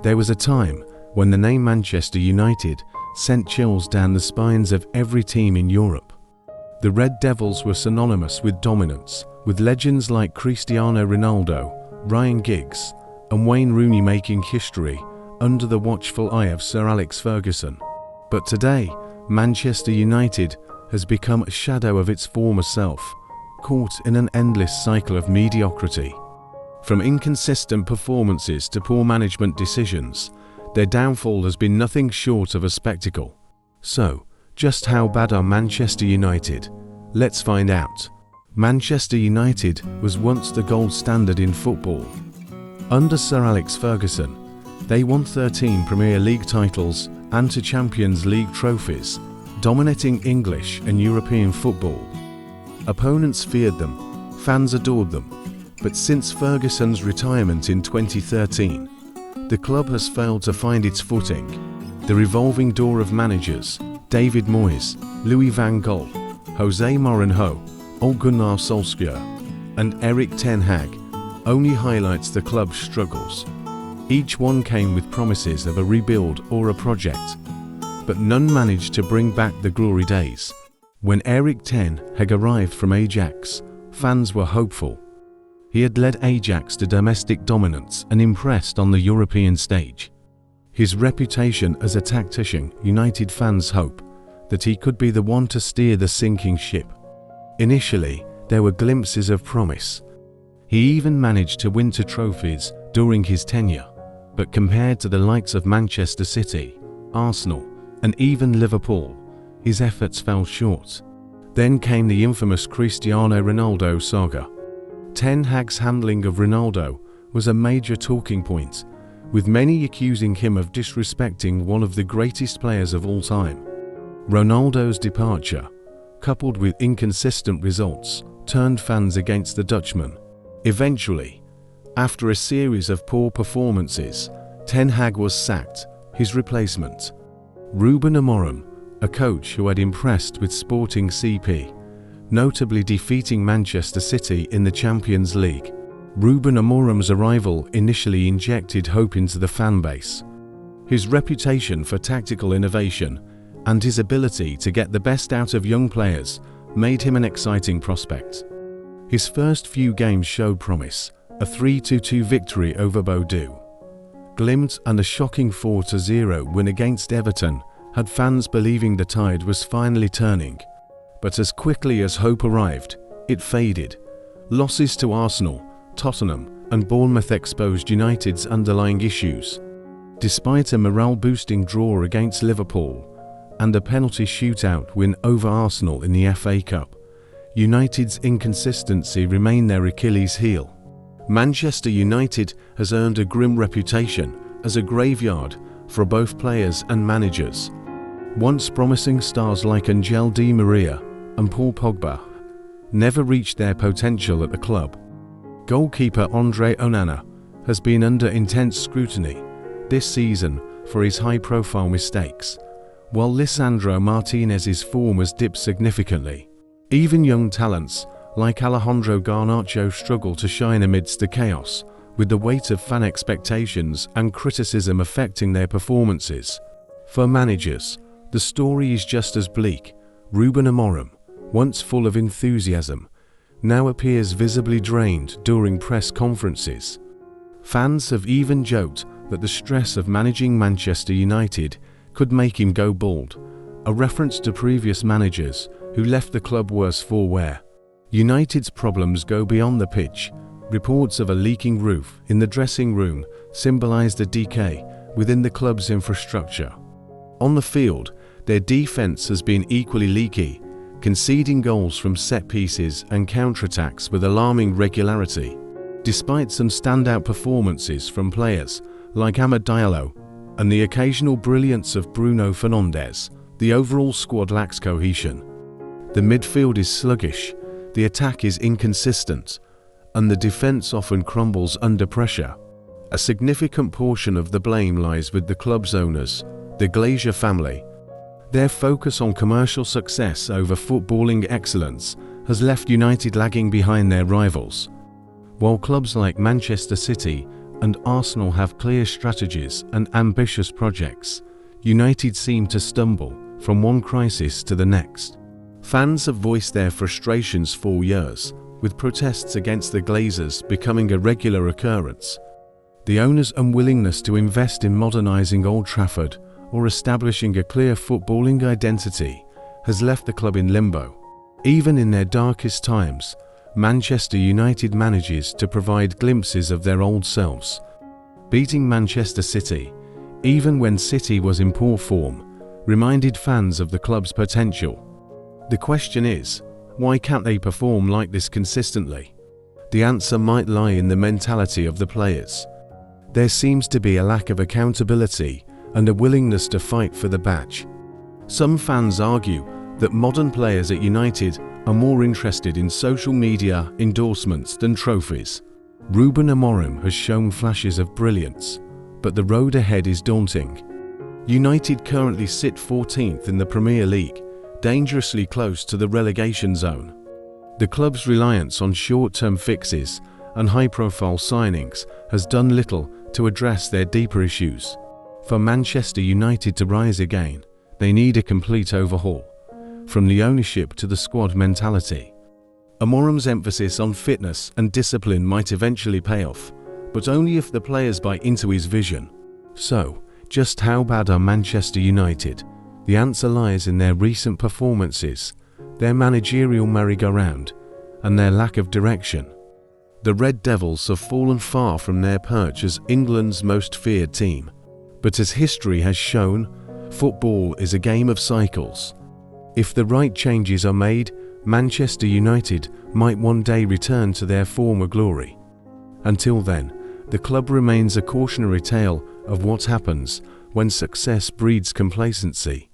There was a time when the name Manchester United sent chills down the spines of every team in Europe. The Red Devils were synonymous with dominance, with legends like Cristiano Ronaldo, Ryan Giggs, and Wayne Rooney making history under the watchful eye of Sir Alex Ferguson. But today, Manchester United has become a shadow of its former self, caught in an endless cycle of mediocrity. From inconsistent performances to poor management decisions, their downfall has been nothing short of a spectacle. So, just how bad are Manchester United? Let's find out. Manchester United was once the gold standard in football. Under Sir Alex Ferguson, they won 13 Premier League titles and 2 Champions League trophies, dominating English and European football. Opponents feared them, fans adored them, but since Ferguson's retirement in 2013, the club has failed to find its footing. The revolving door of managers, David Moyes, Louis van Gaal, Jose Mourinho, Ole Gunnar Solskjaer, and Erik ten Hag, only highlights the club's struggles. Each one came with promises of a rebuild or a project, but none managed to bring back the glory days. When Erik ten Hag arrived from Ajax, fans were hopeful. He had led Ajax to domestic dominance and impressed on the European stage. His reputation as a tactician united fans' hope that he could be the one to steer the sinking ship. Initially, there were glimpses of promise. He even managed to win 2 trophies during his tenure, but compared to the likes of Manchester City, Arsenal, and even Liverpool, his efforts fell short. Then came the infamous Cristiano Ronaldo saga. Ten Hag's handling of Ronaldo was a major talking point, with many accusing him of disrespecting one of the greatest players of all time. Ronaldo's departure, coupled with inconsistent results, turned fans against the Dutchman. Eventually, after a series of poor performances, Ten Hag was sacked. His replacement, Ruben Amorim, a coach who had impressed with Sporting CP, notably defeating Manchester City in the Champions League. Ruben Amorim's arrival initially injected hope into the fan base. His reputation for tactical innovation and his ability to get the best out of young players made him an exciting prospect. His first few games showed promise, a 3-2 victory over Bordeaux, Glimt, and a shocking 4-0 win against Everton had fans believing the tide was finally turning. But as quickly as hope arrived, it faded. Losses to Arsenal, Tottenham, and Bournemouth exposed United's underlying issues. Despite a morale-boosting draw against Liverpool and a penalty shootout win over Arsenal in the FA Cup, United's inconsistency remained their Achilles heel. Manchester United has earned a grim reputation as a graveyard for both players and managers. Once promising stars like Angel Di Maria and Paul Pogba never reached their potential at the club. Goalkeeper Andre Onana has been under intense scrutiny this season for his high-profile mistakes, while Lisandro Martinez's form has dipped significantly. Even young talents like Alejandro Garnacho struggle to shine amidst the chaos, with the weight of fan expectations and criticism affecting their performances. For managers, the story is just as bleak. Ruben Amorim, once full of enthusiasm, now appears visibly drained during press conferences. Fans have even joked that the stress of managing Manchester United could make him go bald, a reference to previous managers who left the club worse for wear. United's problems go beyond the pitch. Reports of a leaking roof in the dressing room symbolise the decay within the club's infrastructure. On the field, their defence has been equally leaky, conceding goals from set pieces and counterattacks with alarming regularity. Despite some standout performances from players like Amad Diallo and the occasional brilliance of Bruno Fernandes, the overall squad lacks cohesion. The midfield is sluggish, the attack is inconsistent, and the defence often crumbles under pressure. A significant portion of the blame lies with the club's owners, the Glazer family. Their focus on commercial success over footballing excellence has left United lagging behind their rivals. While clubs like Manchester City and Arsenal have clear strategies and ambitious projects, United seem to stumble from one crisis to the next. Fans have voiced their frustrations for years, with protests against the Glazers becoming a regular occurrence. The owner's unwillingness to invest in modernising Old Trafford or establishing a clear footballing identity has left the club in limbo. Even in their darkest times, Manchester United manages to provide glimpses of their old selves. Beating Manchester City, even when City was in poor form, reminded fans of the club's potential. The question is, why can't they perform like this consistently? The answer might lie in the mentality of the players. There seems to be a lack of accountability and a willingness to fight for the badge. Some fans argue that modern players at United are more interested in social media endorsements than trophies. Ruben Amorim has shown flashes of brilliance, but the road ahead is daunting. United currently sit 14th in the Premier League, dangerously close to the relegation zone. The club's reliance on short-term fixes and high-profile signings has done little to address their deeper issues. For Manchester United to rise again, they need a complete overhaul, from the ownership to the squad mentality. Amorim's emphasis on fitness and discipline might eventually pay off, but only if the players buy into his vision. So, just how bad are Manchester United? The answer lies in their recent performances, their managerial merry-go-round, and their lack of direction. The Red Devils have fallen far from their perch as England's most feared team. But as history has shown, football is a game of cycles. If the right changes are made, Manchester United might one day return to their former glory. Until then, the club remains a cautionary tale of what happens when success breeds complacency.